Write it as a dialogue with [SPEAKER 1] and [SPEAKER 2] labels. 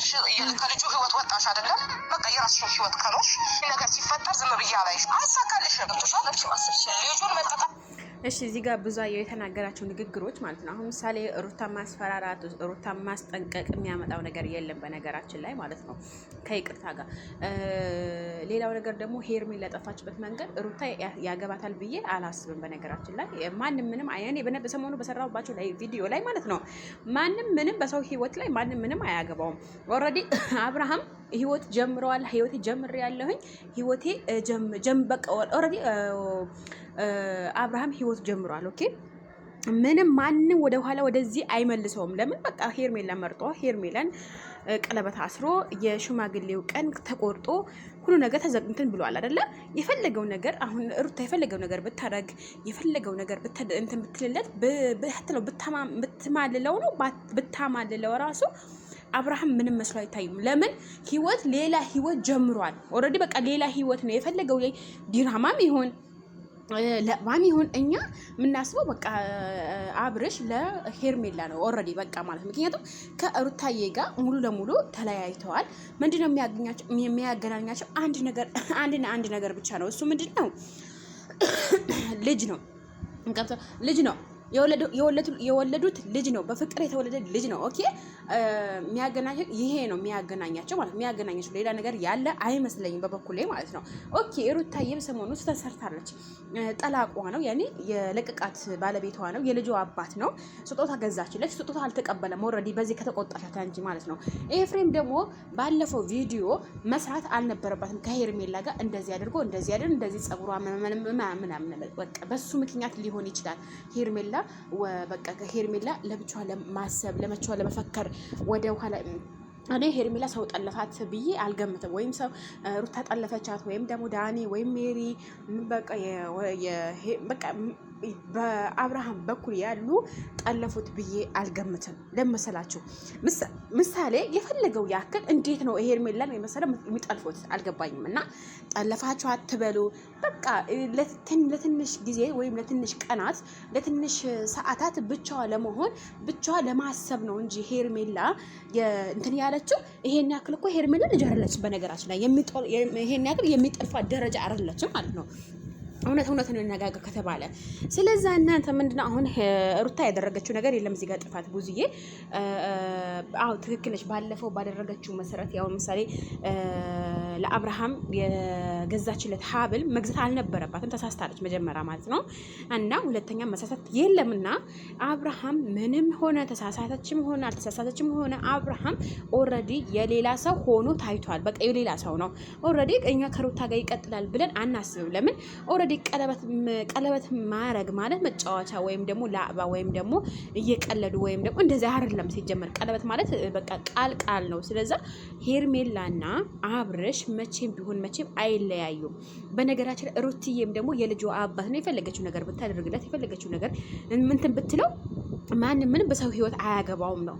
[SPEAKER 1] ከልጁ ህይወት ወጣሽ አይደለም በቃ የራስሽን ህይወት ከኖርሽ ነገር ሲፈጠር ዝም ብዬ አላይሽ አይሳካልሽም ልጁን መጠጣ
[SPEAKER 2] እሺ እዚህ ጋር ብዙአየሁ የተናገራቸው ንግግሮች ማለት ነው። አሁን ምሳሌ ሩታ ማስፈራራት ሩታ ማስጠንቀቅ የሚያመጣው ነገር የለም በነገራችን ላይ ማለት ነው ከይቅርታ ጋር። ሌላው ነገር ደግሞ ሄርሜላ ለጠፋችበት መንገድ ሩታ ያገባታል ብዬ አላስብም በነገራችን ላይ ማንም ምንም እኔ በሰሞኑ በሰራሁባቸው ላይ ቪዲዮ ላይ ማለት ነው ማንም ምንም በሰው ህይወት ላይ ማንም ምንም አያገባውም። ኦልሬዲ አብርሃም ህይወት ጀምረዋል ህይወቴ ጀምሬያለሁኝ ህይወቴ በቃ ኦልሬዲ አብርሃም ህይወት ጀምሯል። ኦኬ ምንም ማንም ወደ ኋላ ወደዚህ አይመልሰውም። ለምን በቃ ሄርሜላ መርጦ ሄርሜላን ቀለበት አስሮ የሽማግሌው ቀን ተቆርጦ ሁሉ ነገር ተዘግንተን ብሏል አይደለ? የፈለገው ነገር አሁን ሩታ የፈለገው ነገር ብታረግ የፈለገው ነገር እንትን ብትልለት ብትማልለው ነው ብታማልለው ራሱ አብርሃም ምንም መስሎ አይታይም። ለምን ህይወት ሌላ ህይወት ጀምሯል። ኦልሬዲ በቃ ሌላ ህይወት ነው የፈለገው ላይ ዲራማም ይሁን ለማን ይሁን እኛ የምናስበው በቃ አብርሽ ለሄርሜላ ነው ኦልሬዲ በቃ ማለት ምክንያቱም ከሩታዬ ጋር ሙሉ ለሙሉ ተለያይተዋል። ምንድነው የሚያገናኛቸው አንድ ነገር ብቻ ነው። እሱ ምንድነው ልጅ ነው የወለዱት ልጅ ነው። በፍቅር የተወለደ ልጅ ነው። ኦኬ የሚያገናኛቸው ይሄ ነው የሚያገናኛቸው ማለት የሚያገናኛቸው ሌላ ነገር ያለ አይመስለኝም በበኩሌ ማለት ነው። ኦኬ ሩታዬ በሰሞኑ ተሰርታለች። ጠላቋ ነው ያኔ የለቀቃት ባለቤቷ ነው የልጇ አባት ነው። ስጦታ ገዛችለች። ስጦታ አልተቀበለም ኦልሬዲ በዚህ ከተቆጣሻት እንጂ ማለት ነው። ኤፍሬም ደግሞ ባለፈው ቪዲዮ መስራት አልነበረባትም ከሄርሜላ ጋር እንደዚህ አድርጎ እንደዚህ ጸጉሯ ምናምን በቃ በሱ ምክንያት ሊሆን ይችላል ሄርሜላ በቃ ከሄርሜላ ለብቻዋ ለማሰብ ለመቻው ለመፈከር ወደ ኋላ እኔ ሄርሜላ ሰው ጠለፋት ብዬ አልገምትም። ወይም ሰው ሩታ ጠለፈቻት ወይም ደግሞ ዳኒ ወይም ሜሪ በቃ በአብርሃም በኩል ያሉ ጠለፉት ብዬ አልገምትም። ለመሰላችሁ ምሳሌ የፈለገው ያክል እንዴት ነው ሄርሜላን የመሰለ የሚጠልፉት አልገባኝም። እና ጠለፋችሁ አትበሉ። በቃ ለትንሽ ጊዜ ወይም ለትንሽ ቀናት ለትንሽ ሰዓታት ብቻዋ ለመሆን ብቻዋ ለማሰብ ነው እንጂ ሄርሜላ እንትን ያለችው ይሄን ያክል እኮ ሄርሜላ ልጅ አይደለችም በነገራችን ላይ ይሄን ያክል የሚጠልፋ ደረጃ አይደለችም ማለት ነው። እውነት ነው እንነጋገር ከተባለ። ስለዚህ እናንተ ምንድነው አሁን ሩታ ያደረገችው ነገር የለም እዚህ ጋር ጥፋት ብዙዬ ትክክል ነች። ባለፈው ባደረገችው መሰረት ያው ምሳሌ ለአብርሃም የገዛችለት ሀብል መግዛት አልነበረባትም። ተሳስታለች መጀመሪያ ማለት ነው። እና ሁለተኛ መሳሳት የለምና አብርሃም ምንም ሆነ ተሳሳተችም ሆነ አልተሳሳተችም ሆነ አብርሃም ኦልሬዲ የሌላ ሰው ሆኖ ታይቷል። በቃ የሌላ ሰው ነው ኦልሬዲ። እኛ ከሩታ ጋር ይቀጥላል ብለን አናስብም። ለምን ኦልሬዲ ቀለበት ማረግ ማለት መጫወቻ ወይም ደግሞ ላዕባ ወይም ደግሞ እየቀለዱ ወይም ደግሞ እንደዛ አይደለም። ሲጀመር ቀለበት ማለት በቃ ቃል ነው። ስለዚህ ሄርሜላና አብርሽ መቼም ቢሆን መቼም አይለያዩም። በነገራችን ሩትዬም ደግሞ የልጇ አባት ነው። የፈለገችው ነገር ብታደርግለት የፈለገችው ነገር እንትን ብትለው ማንም ምንም በሰው ህይወት አያገባውም ነው